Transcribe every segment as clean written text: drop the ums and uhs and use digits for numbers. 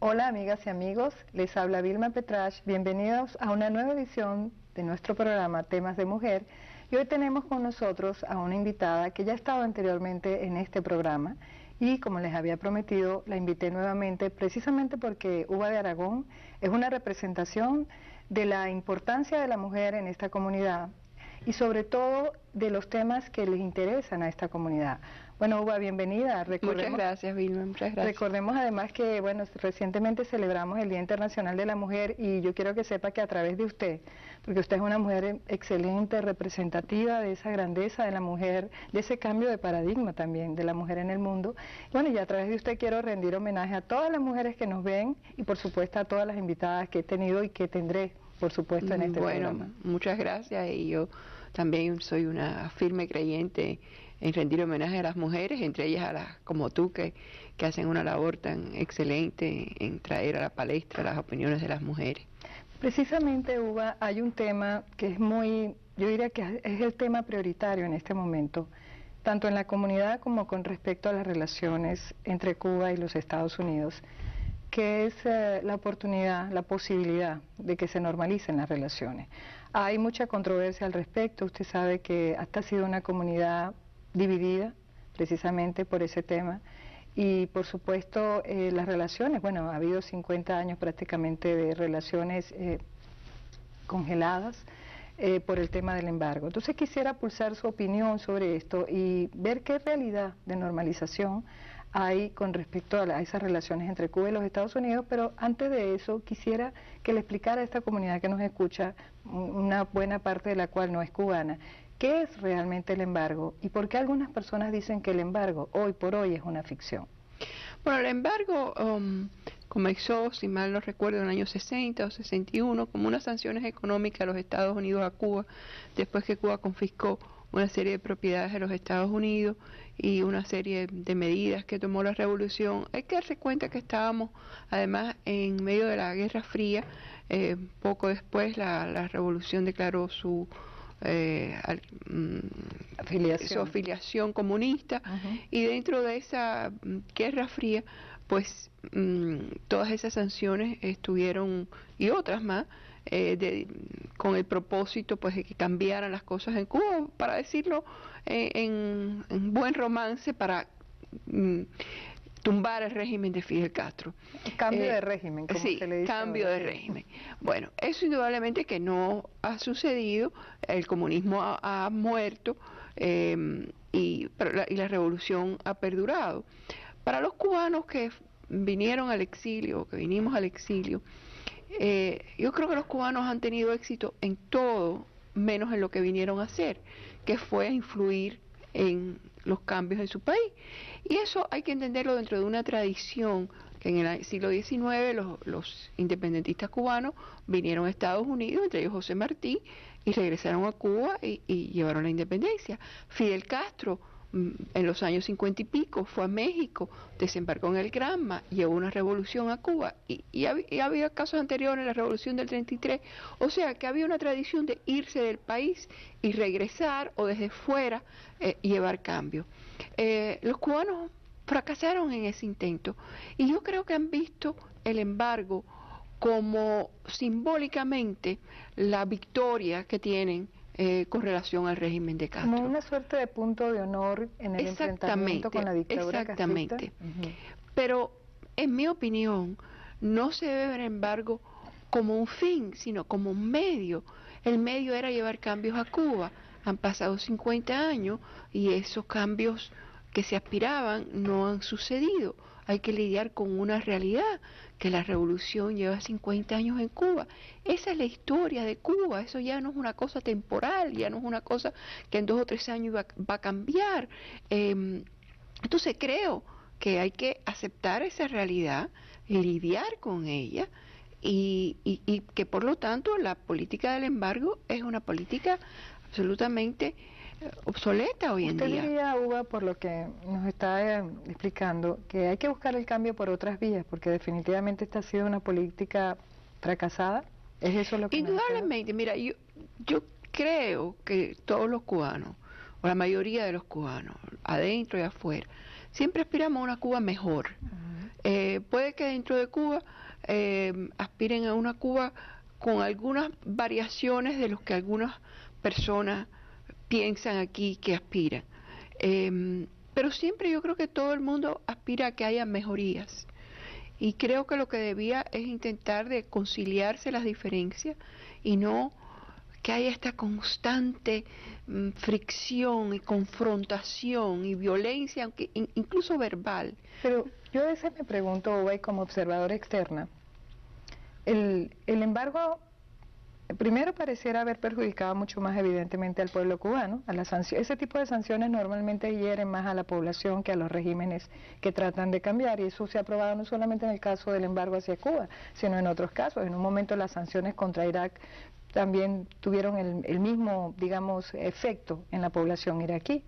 Hola amigas y amigos, les habla Vilma Petrach, bienvenidos a una nueva edición de nuestro programa Temas de Mujer y hoy tenemos con nosotros a una invitada que ya ha estado anteriormente en este programa y como les había prometido la invité nuevamente precisamente porque UBA de Aragón es una representación de la importancia de la mujer en esta comunidad y sobre todo de los temas que les interesan a esta comunidad. Bueno, Uva, bienvenida. Muchas gracias, Vilma, muchas gracias. Recordemos además que, bueno, recientemente celebramos el Día Internacional de la Mujer y yo quiero que sepa que a través de usted, porque usted es una mujer excelente, representativa de esa grandeza de la mujer, de ese cambio de paradigma también de la mujer en el mundo. Bueno, y a través de usted quiero rendir homenaje a todas las mujeres que nos ven y por supuesto a todas las invitadas que he tenido y que tendré, por supuesto, en este programa. Bueno, muchas gracias y yo también soy una firme creyente en rendir homenaje a las mujeres, entre ellas a las como tú que hacen una labor tan excelente en traer a la palestra las opiniones de las mujeres. Precisamente, Uva, hay un tema que es muy, yo diría que es el tema prioritario en este momento, tanto en la comunidad como con respecto a las relaciones entre Cuba y los Estados Unidos, que es la oportunidad, la posibilidad de que se normalicen las relaciones. Hay mucha controversia al respecto, usted sabe que hasta ha sido una comunidad dividida precisamente por ese tema y por supuesto las relaciones, bueno, ha habido 50 años prácticamente de relaciones congeladas por el tema del embargo. Entonces quisiera pulsar su opinión sobre esto y ver qué realidad de normalización hay con respecto a esas relaciones entre Cuba y los Estados Unidos, pero antes de eso quisiera que le explicara a esta comunidad que nos escucha, una buena parte de la cual no es cubana, ¿qué es realmente el embargo y por qué algunas personas dicen que el embargo hoy por hoy es una ficción? Bueno, el embargo comenzó, si mal no recuerdo, en el año 60 o 61 como unas sanciones económicas a los Estados Unidos a Cuba, después que Cuba confiscó una serie de propiedades de los Estados Unidos y una serie de medidas que tomó la revolución. Hay que darse cuenta que estábamos además en medio de la Guerra Fría, poco después la revolución declaró su afiliación comunista y dentro de esa Guerra Fría pues todas esas sanciones estuvieron y otras más con el propósito pues de que cambiaran las cosas en Cuba, para decirlo en buen romance, para tumbar el régimen de Fidel Castro. Cambio de régimen, como sí, se le dice cambio ahora. de régimen. Bueno, eso indudablemente que no ha sucedido, el comunismo ha muerto y la revolución ha perdurado. Para los cubanos que vinieron al exilio, que vinimos al exilio, yo creo que los cubanos han tenido éxito en todo, menos en lo que vinieron a hacer, que fue influir en los cambios en su país. Y eso hay que entenderlo dentro de una tradición que en el siglo XIX los independentistas cubanos vinieron a Estados Unidos, entre ellos José Martí, y regresaron a Cuba y llevaron la independencia. Fidel Castro en los años 50 y pico fue a México, desembarcó en el Granma, llevó una revolución a Cuba y había casos anteriores, la revolución del 33, o sea que había una tradición de irse del país y regresar o desde fuera llevar cambio. Los cubanos fracasaron en ese intento y yo creo que han visto el embargo como simbólicamente la victoria que tienen con relación al régimen de Castro. Como una suerte de punto de honor en el enfrentamiento con la dictadura castrista. Pero en mi opinión no se debe ver el embargo como un fin, sino como un medio. El medio era llevar cambios a Cuba. Han pasado 50 años y esos cambios que se aspiraban no han sucedido. Hay que lidiar con una realidad, que la revolución lleva 50 años en Cuba. Esa es la historia de Cuba, eso ya no es una cosa temporal, ya no es una cosa que en 2 o 3 años va a cambiar. Entonces creo que hay que aceptar esa realidad, lidiar con ella y que por lo tanto la política del embargo es una política absolutamente obsoleta hoy en día. Usted diría, Uva, por lo que nos está explicando, que hay que buscar el cambio por otras vías, porque definitivamente esta ha sido una política fracasada. ¿Es eso lo que indudablemente, mira, yo creo que todos los cubanos, o la mayoría de los cubanos, adentro y afuera, siempre aspiramos a una Cuba mejor. Puede que dentro de Cuba aspiren a una Cuba con algunas variaciones de los que algunas personas piensan aquí que aspiran. Pero siempre yo creo que todo el mundo aspira a que haya mejorías. Y creo que lo que debía es intentar de conciliarse las diferencias y no que haya esta constante fricción y confrontación y violencia, aunque incluso verbal. Pero yo a veces me pregunto, Ubay, como observadora externa, el embargo primero pareciera haber perjudicado mucho más evidentemente al pueblo cubano, a las sanciones. Ese tipo de sanciones normalmente hieren más a la población que a los regímenes que tratan de cambiar, y eso se ha probado no solamente en el caso del embargo hacia Cuba, sino en otros casos. En un momento las sanciones contra Irak también tuvieron el mismo, digamos, efecto en la población iraquí.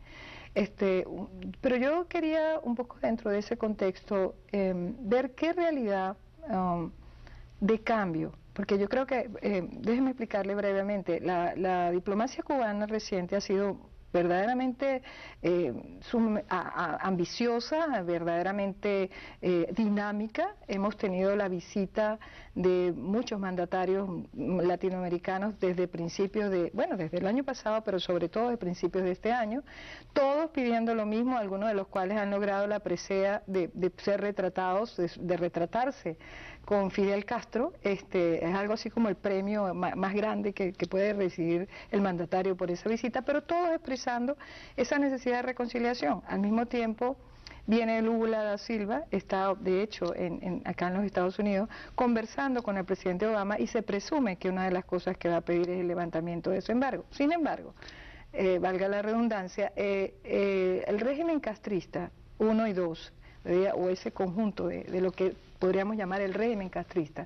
Pero yo quería un poco dentro de ese contexto ver qué realidad de cambio, porque yo creo que, déjeme explicarle brevemente, la diplomacia cubana reciente ha sido verdaderamente ambiciosa, verdaderamente dinámica. Hemos tenido la visita de muchos mandatarios latinoamericanos desde principios desde el año pasado, pero sobre todo desde principios de este año, todos pidiendo lo mismo, algunos de los cuales han logrado la presea de ser retratados, de retratarse con Fidel Castro. Es algo así como el premio más grande que puede recibir el mandatario por esa visita, pero todos expresando esa necesidad de reconciliación. Al mismo tiempo viene Lula da Silva, está de hecho acá en los Estados Unidos conversando con el presidente Obama, y se presume que una de las cosas que va a pedir es el levantamiento de ese embargo. Sin embargo, valga la redundancia, el régimen castrista 1 y 2, o ese conjunto de lo que podríamos llamar el régimen castrista,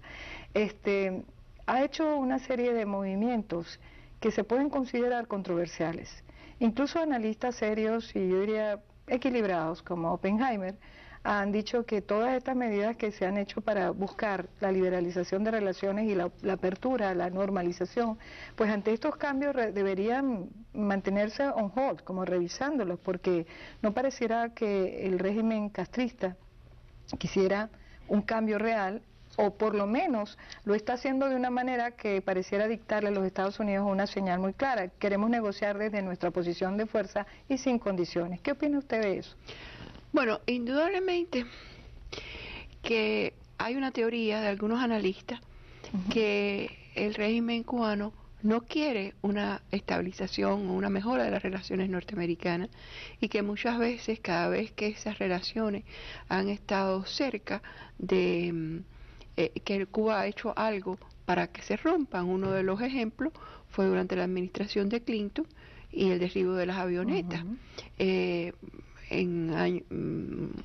ha hecho una serie de movimientos que se pueden considerar controversiales. Incluso analistas serios y yo diría equilibrados como Oppenheimer han dicho que todas estas medidas que se han hecho para buscar la liberalización de relaciones y la apertura, la normalización, pues ante estos cambios deberían mantenerse on hold, como revisándolos, porque no pareciera que el régimen castrista quisiera un cambio real, o por lo menos lo está haciendo de una manera que pareciera dictarle a los Estados Unidos una señal muy clara: queremos negociar desde nuestra posición de fuerza y sin condiciones. ¿Qué opina usted de eso? Bueno, indudablemente que hay una teoría de algunos analistas que el régimen cubano no quiere una estabilización o una mejora de las relaciones norteamericanas, y que muchas veces, cada vez que esas relaciones han estado cerca de que Cuba ha hecho algo para que se rompan. Uno de los ejemplos fue durante la administración de Clinton y el derribo de las avionetas.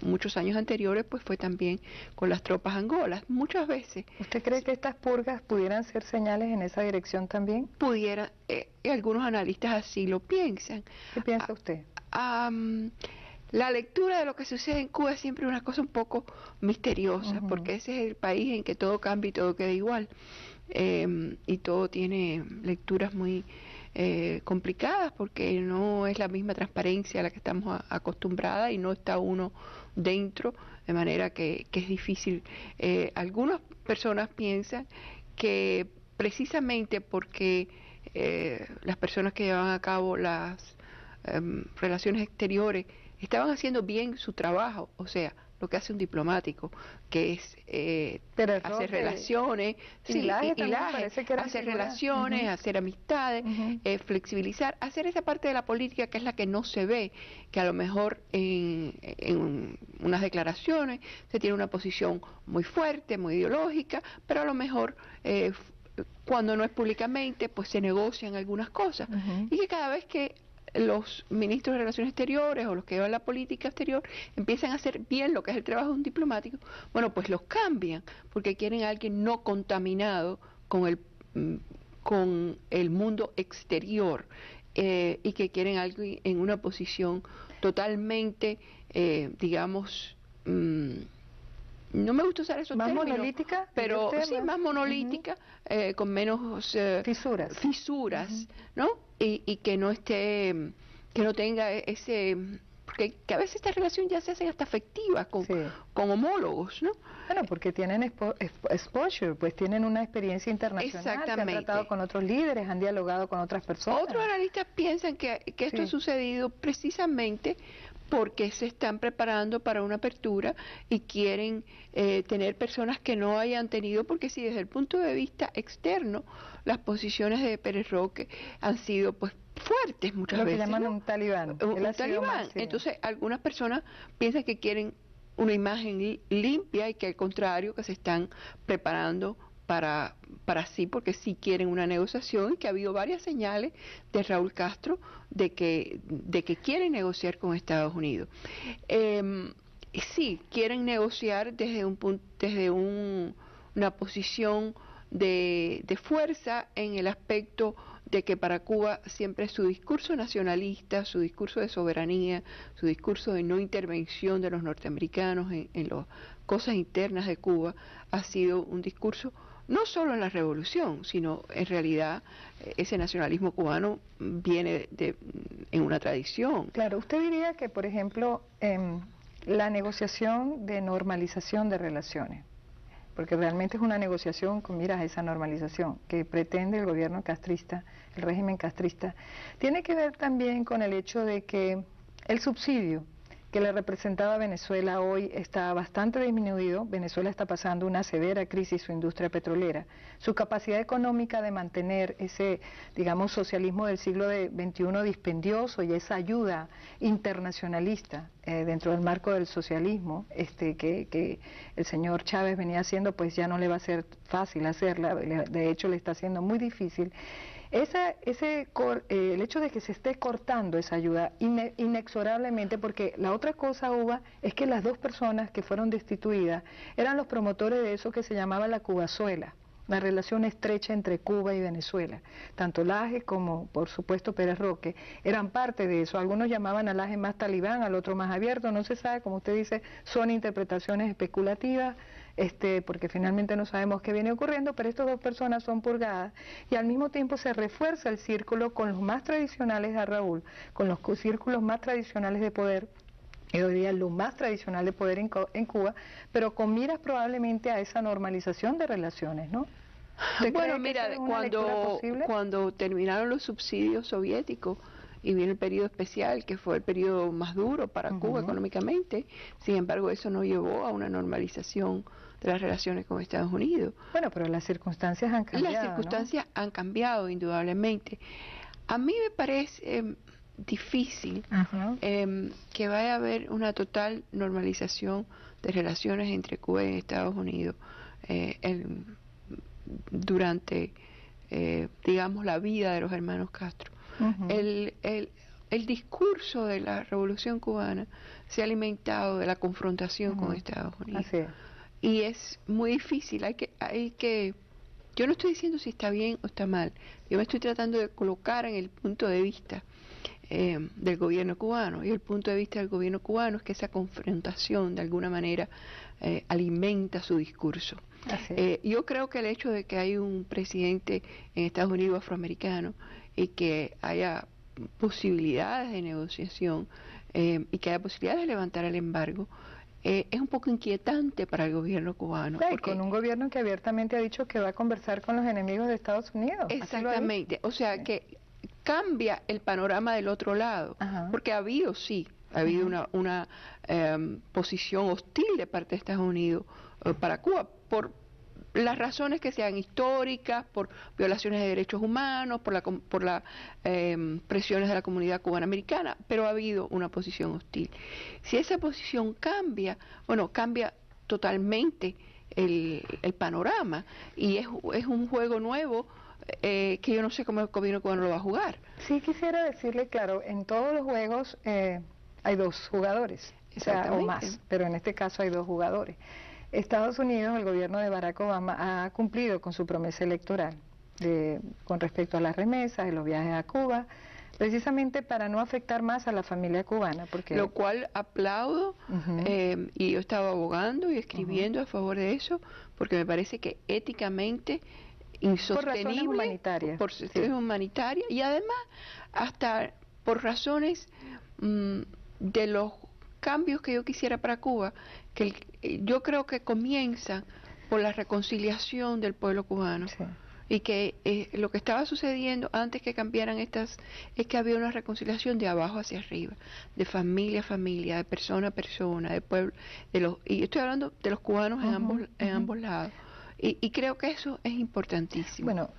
Muchos años anteriores pues fue también con las tropas angolas. Muchas veces. ¿Usted cree que estas purgas pudieran ser señales en esa dirección también? Pudiera, algunos analistas así lo piensan. ¿Qué piensa usted? La lectura de lo que sucede en Cuba es siempre una cosa un poco misteriosa, porque ese es el país en que todo cambia y todo queda igual, y todo tiene lecturas muy complicadas, porque no es la misma transparencia a la que estamos acostumbradas y no está uno dentro, de manera que es difícil. Algunas personas piensan que precisamente porque las personas que llevan a cabo las relaciones exteriores estaban haciendo bien su trabajo, o sea, lo que hace un diplomático, que es hacer relaciones, hacer relaciones, hacer amistades, flexibilizar, hacer esa parte de la política que es la que no se ve, que a lo mejor en unas declaraciones se tiene una posición muy fuerte, muy ideológica, pero a lo mejor cuando no es públicamente, pues se negocian algunas cosas, y que cada vez que los ministros de Relaciones Exteriores o los que llevan la política exterior empiezan a hacer bien lo que es el trabajo de un diplomático, bueno, pues los cambian, porque quieren a alguien no contaminado con el mundo exterior, y que quieren a alguien en una posición totalmente, digamos, no me gusta usar esos más términos, monolítica, pero sí, más monolítica, con menos fisuras, ¿no? Y que no esté, que no tenga ese porque que a veces esta relación ya se hacen hasta afectivas Sí. con homólogos, ¿no? Bueno, porque tienen exposure, pues tienen una experiencia internacional, que han Exactamente. tratado con otros líderes, han dialogado con otras personas. Otros analistas piensan que esto Sí. ha sucedido precisamente porque se están preparando para una apertura y quieren tener personas que no hayan tenido, porque si desde el punto de vista externo las posiciones de Pérez Roque han sido pues fuertes muchas Lo que veces, llaman ¿no? un talibán. Él Un ha sido talibán. más, sí. Entonces algunas personas piensan que quieren una imagen limpia y que al contrario, que se están preparando para sí, porque sí quieren una negociación y que ha habido varias señales de Raúl Castro de que quieren negociar con Estados Unidos. Sí, quieren negociar desde una posición de fuerza en el aspecto de que para Cuba siempre su discurso nacionalista, su discurso de soberanía, su discurso de no intervención de los norteamericanos en las cosas internas de Cuba ha sido un discurso no solo en la revolución, sino en realidad ese nacionalismo cubano viene en una tradición. Claro, usted diría que, por ejemplo, la negociación de normalización de relaciones, porque realmente es una negociación con miras a esa normalización que pretende el gobierno castrista, el régimen castrista, tiene que ver también con el hecho de que el subsidio que le representaba a Venezuela hoy está bastante disminuido. Venezuela está pasando una severa crisis su industria petrolera. Su capacidad económica de mantener ese, digamos, socialismo del siglo XXI dispendioso y esa ayuda internacionalista dentro del marco del socialismo que el señor Chávez venía haciendo, pues ya no le va a ser fácil hacerla, de hecho le está haciendo muy difícil. El hecho de que se esté cortando esa ayuda inexorablemente, porque la otra cosa, Uva, es que las dos personas que fueron destituidas eran los promotores de eso que se llamaba la Cubazuela, la relación estrecha entre Cuba y Venezuela. Tanto Laje como, por supuesto, Pérez Roque eran parte de eso. Algunos llamaban a Laje más talibán, al otro más abierto, no se sabe, como usted dice, son interpretaciones especulativas. Porque finalmente no sabemos qué viene ocurriendo, pero estas dos personas son purgadas y al mismo tiempo se refuerza el círculo con los más tradicionales de Raúl, con los círculos más tradicionales de poder, y hoy día lo más tradicional de poder en Cuba, pero con miras probablemente a esa normalización de relaciones, ¿no? Bueno, mira, cuando terminaron los subsidios soviéticos y viene el periodo especial, que fue el periodo más duro para Cuba económicamente, sin embargo eso no llevó a una normalización de las relaciones con Estados Unidos. Bueno, pero las circunstancias han cambiado. Las circunstancias han cambiado indudablemente. A mí me parece difícil que vaya a haber una total normalización de relaciones entre Cuba y Estados Unidos durante, digamos, la vida de los hermanos Castro. El discurso de la Revolución Cubana se ha alimentado de la confrontación con Estados Unidos. Así es. Y es muy difícil, yo no estoy diciendo si está bien o está mal, yo me estoy tratando de colocar en el punto de vista del gobierno cubano, y el punto de vista del gobierno cubano es que esa confrontación de alguna manera alimenta su discurso. Yo creo que el hecho de que hay un presidente en Estados Unidos afroamericano y que haya posibilidades de negociación y que haya posibilidades de levantar el embargo es un poco inquietante para el gobierno cubano. Sí, con un gobierno que abiertamente ha dicho que va a conversar con los enemigos de Estados Unidos. Exactamente, o sea que cambia el panorama del otro lado, porque ha habido una posición hostil de parte de Estados Unidos para Cuba, por las razones que sean históricas, por violaciones de derechos humanos, por las presiones de la comunidad cubana-americana, pero ha habido una posición hostil. Si esa posición cambia, cambia totalmente el panorama y es un juego nuevo que yo no sé cómo el gobierno cubano lo va a jugar. Sí, quisiera decirle, claro, en todos los juegos hay dos jugadores, o más, pero en este caso hay dos jugadores. Estados Unidos, el gobierno de Barack Obama ha cumplido con su promesa electoral con respecto a las remesas y los viajes a Cuba, precisamente para no afectar más a la familia cubana. Lo cual aplaudo, y yo estaba abogando y escribiendo a favor de eso, porque me parece que éticamente insostenible, por razones humanitarias, por razones humanitarias y además hasta por razones de los cambios que yo quisiera para Cuba, que yo creo que comienza por la reconciliación del pueblo cubano. Sí. Y que lo que estaba sucediendo antes que cambiaran estas, es que había una reconciliación de abajo hacia arriba, de familia a familia, de persona a persona, de pueblo, y estoy hablando de los cubanos en ambos lados. Y creo que eso es importantísimo. Bueno,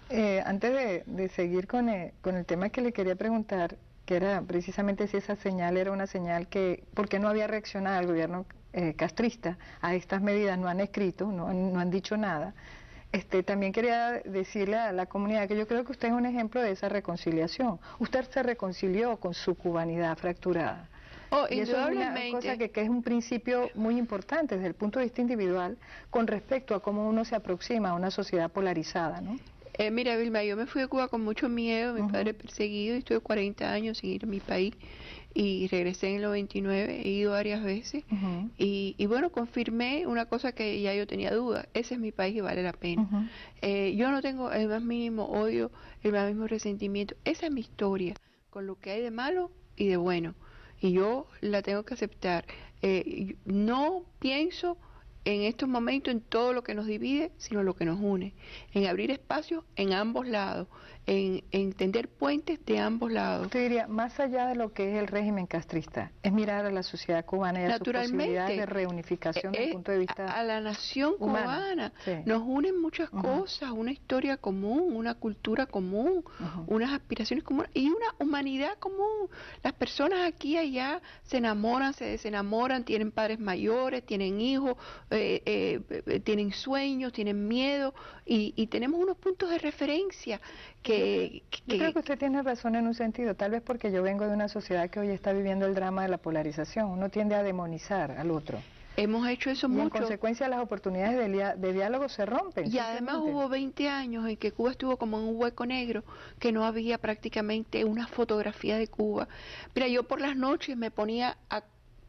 antes de seguir con el tema que le quería preguntar, que era precisamente si esa señal era una señal que, ¿por qué no había reaccionado el gobierno castrista a estas medidas? No han escrito, no han dicho nada. También quería decirle a la comunidad que yo creo que usted es un ejemplo de esa reconciliación. Usted se reconcilió con su cubanidad fracturada. Y eso es una cosa que es un principio muy importante desde el punto de vista individual con respecto a cómo uno se aproxima a una sociedad polarizada, ¿no? Mira, Vilma, yo me fui a Cuba con mucho miedo, mi padre perseguido, y estuve 40 años sin ir a mi país, y regresé en el 99, he ido varias veces, y bueno, confirmé una cosa que ya yo tenía duda: ese es mi país y vale la pena. Yo no tengo el más mínimo odio, el más mínimo resentimiento, esa es mi historia, con lo que hay de malo y de bueno, y yo la tengo que aceptar. No pienso en estos momentos en todo lo que nos divide, sino lo que nos une, en abrir espacios en ambos lados, en tender puentes de ambos lados. Usted diría, más allá de lo que es el régimen castrista, es mirar a la sociedad cubana y a sus posibilidades de reunificación desde el punto de vista a la nación humano. Cubana. Sí. Nos unen muchas cosas, una historia común, una cultura común, unas aspiraciones comunes y una humanidad común. Las personas aquí y allá se enamoran, se desenamoran, tienen padres mayores, tienen hijos, tienen sueños, tienen miedo, y tenemos unos puntos de referencia yo creo que usted tiene razón en un sentido, tal vez porque yo vengo de una sociedad que hoy está viviendo el drama de la polarización. Uno tiende a demonizar al otro. Hemos hecho eso mucho. Y en consecuencia las oportunidades de diálogo se rompen. Y además hubo 20 años en que Cuba estuvo como en un hueco negro, que no había prácticamente una fotografía de Cuba. Mira, yo por las noches me ponía a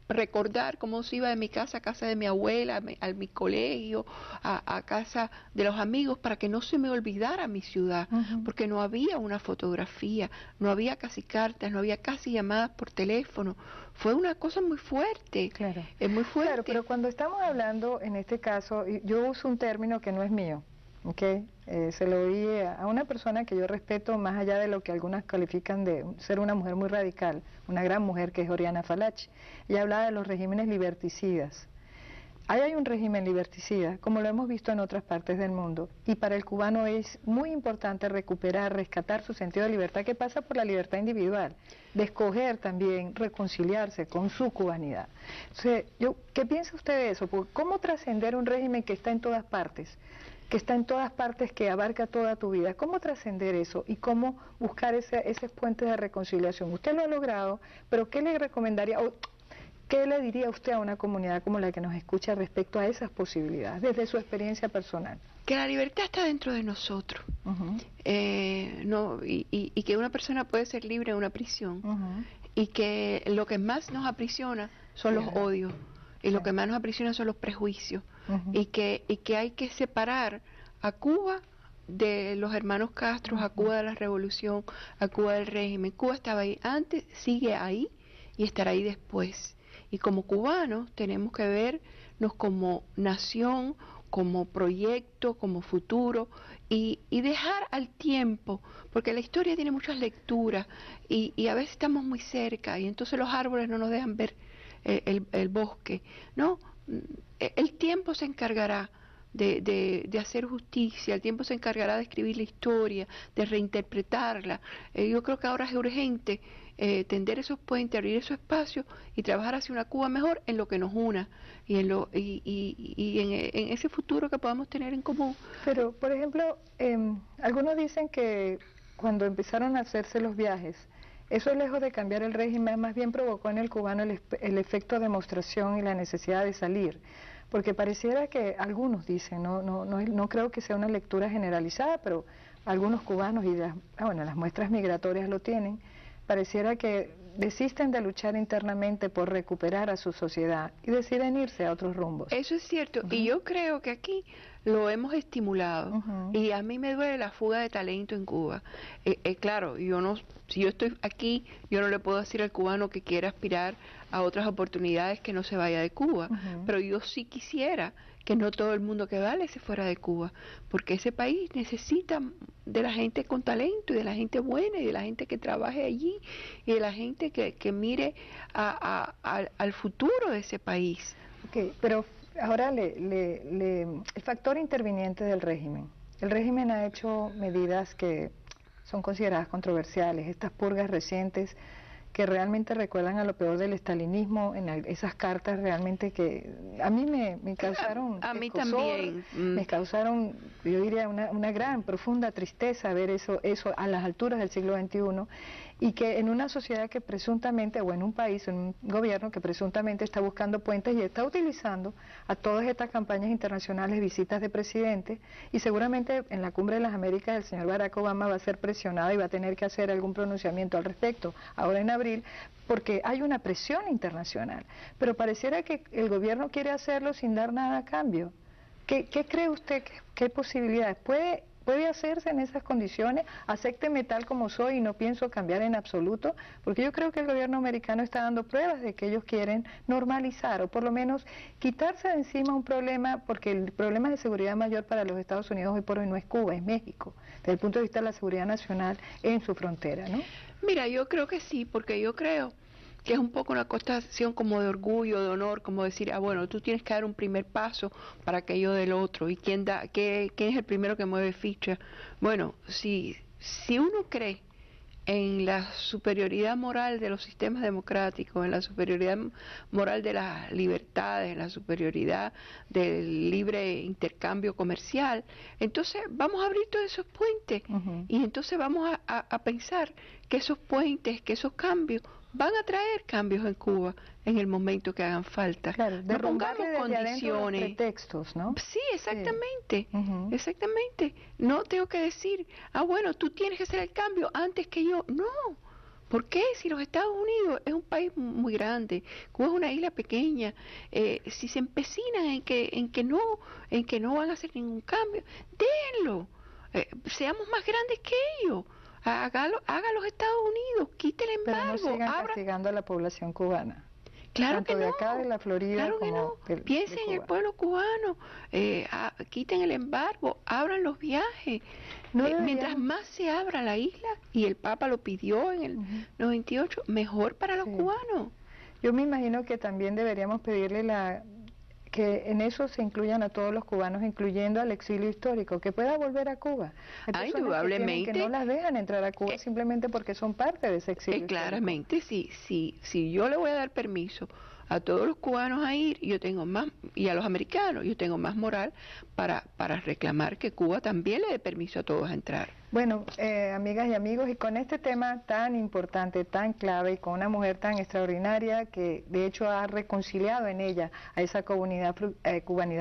recordar cómo se iba de mi casa a casa de mi abuela, a mi colegio, a casa de los amigos, para que no se me olvidara mi ciudad, porque no había una fotografía, no había casi cartas, no había casi llamadas por teléfono. Fue una cosa muy fuerte, claro. Es muy fuerte. Claro, pero cuando estamos hablando, en este caso, yo uso un término que no es mío, ¿okay? Se lo oí a una persona que yo respeto más allá de lo que algunas califican de ser una mujer muy radical, una gran mujer, que es Oriana Fallaci. Ella hablaba de los regímenes liberticidas. Ahí hay un régimen liberticida, como lo hemos visto en otras partes del mundo, y para el cubano es muy importante recuperar, rescatar su sentido de libertad, que pasa por la libertad individual, de escoger también reconciliarse con su cubanidad. Entonces, ¿qué piensa usted de eso? ¿Cómo trascender un régimen que está en todas partes? Que abarca toda tu vida? ¿Cómo trascender eso y cómo buscar ese puente de reconciliación? Usted lo ha logrado, pero ¿qué le recomendaría, o qué le diría usted a una comunidad como la que nos escucha respecto a esas posibilidades, desde su experiencia personal? Que la libertad está dentro de nosotros, y que una persona puede ser libre en una prisión, y que lo que más nos aprisiona son los odios, y lo que más nos aprisiona son los prejuicios, y que hay que separar a Cuba de los hermanos Castro, a Cuba de la revolución, a Cuba del régimen. Cuba estaba ahí antes, sigue ahí y estará ahí después. Y como cubanos tenemos que vernos como nación, como proyecto, como futuro, y dejar al tiempo, porque la historia tiene muchas lecturas, y a veces estamos muy cerca y entonces los árboles no nos dejan ver el bosque, ¿no? El tiempo se encargará de hacer justicia, el tiempo se encargará de escribir la historia, de reinterpretarla. Yo creo que ahora es urgente tender esos puentes, abrir esos espacios y trabajar hacia una Cuba mejor en lo que nos una y en ese futuro que podamos tener en común. Pero, por ejemplo, algunos dicen que cuando empezaron a hacerse los viajes, eso, lejos de cambiar el régimen, más bien provocó en el cubano el efecto demostración y la necesidad de salir. Porque pareciera que algunos dicen, no creo que sea una lectura generalizada, pero algunos cubanos, y las muestras migratorias lo tienen, pareciera que desisten de luchar internamente por recuperar a su sociedad y deciden irse a otros rumbos. Eso es cierto, y yo creo que aquí lo hemos estimulado, y a mí me duele la fuga de talento en Cuba. Claro, si yo estoy aquí, yo no le puedo decir al cubano que quiera aspirar a otras oportunidades que no se vaya de Cuba, pero yo sí quisiera que no todo el mundo que vale se fuera de Cuba, porque ese país necesita de la gente con talento y de la gente buena y de la gente que trabaje allí y de la gente que mire al futuro de ese país. Okay, pero ahora el factor interviniente del régimen. El régimen ha hecho medidas que son consideradas controversiales, estas purgas recientes que realmente recuerdan a lo peor del estalinismo, esas cartas realmente que a mí me causaron a mí escozor, también me causaron, yo diría, una gran, profunda tristeza ver eso a las alturas del siglo XXI, y que en una sociedad que presuntamente, o en un país, en un gobierno que presuntamente está buscando puentes y está utilizando a todas estas campañas internacionales, visitas de presidente, y seguramente en la Cumbre de las Américas el señor Barack Obama va a ser presionado y va a tener que hacer algún pronunciamiento al respecto, ahora en abril, porque hay una presión internacional, pero pareciera que el gobierno quiere hacerlo sin dar nada a cambio. ¿Qué cree usted? ¿Qué posibilidades? ¿Puede hacerse en esas condiciones? Acépteme tal como soy y no pienso cambiar en absoluto, porque yo creo que el gobierno americano está dando pruebas de que ellos quieren normalizar o por lo menos quitarse de encima un problema, porque el problema de seguridad mayor para los Estados Unidos hoy por hoy no es Cuba, es México, desde el punto de vista de la seguridad nacional en su frontera, ¿no? Mira, yo creo que sí, porque yo creo que es un poco una cuestión como de orgullo, de honor, como decir, bueno, tú tienes que dar un primer paso para que yo dé el otro, y quién es el primero que mueve ficha. Bueno, si uno cree en la superioridad moral de los sistemas democráticos, en la superioridad moral de las libertades, en la superioridad del libre intercambio comercial, entonces vamos a abrir todos esos puentes y entonces vamos a pensar que esos puentes, que esos cambios van a traer cambios en Cuba en el momento que hagan falta. Claro, no pongamos condiciones, pretextos, ¿no? Sí, exactamente, sí. Exactamente. No tengo que decir, bueno, tú tienes que hacer el cambio antes que yo. No. ¿Por qué? Si los Estados Unidos es un país muy grande, Cuba es una isla pequeña, si se empecinan en que no van a hacer ningún cambio, déjenlo. Seamos más grandes que ellos. Haga los Estados Unidos, quite el embargo. Pero no sigan castigando a la población cubana. Claro tanto que de no, acá de la Florida claro como que no. Piensen en el pueblo cubano, quiten el embargo, abran los viajes. Mientras más se abra la isla, y el Papa lo pidió en el 98, mejor para los cubanos. Yo me imagino que también deberíamos pedirle que en eso se incluyan a todos los cubanos, incluyendo al exilio histórico, que pueda volver a Cuba. Hay indudablemente. que no las dejan entrar a Cuba simplemente porque son parte de ese exilio claramente, si yo le voy a dar permiso a todos los cubanos a ir, yo tengo más, y a los americanos, yo tengo más moral para reclamar que Cuba también le dé permiso a todos a entrar. Bueno, amigas y amigos, y con este tema tan importante, tan clave, y con una mujer tan extraordinaria que de hecho ha reconciliado en ella a esa cubanidad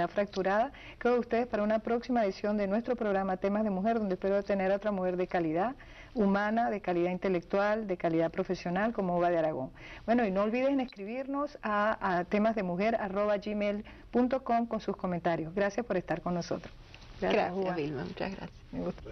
fracturada, creo que ustedes para una próxima edición de nuestro programa Temas de Mujer, donde espero tener a otra mujer de calidad humana, de calidad intelectual, de calidad profesional, como Uva de Aragón. Bueno, y no olviden escribirnos a temasdemujer@gmail.com con sus comentarios. Gracias por estar con nosotros. Gracias, Vilma, muchas gracias. Me gusta.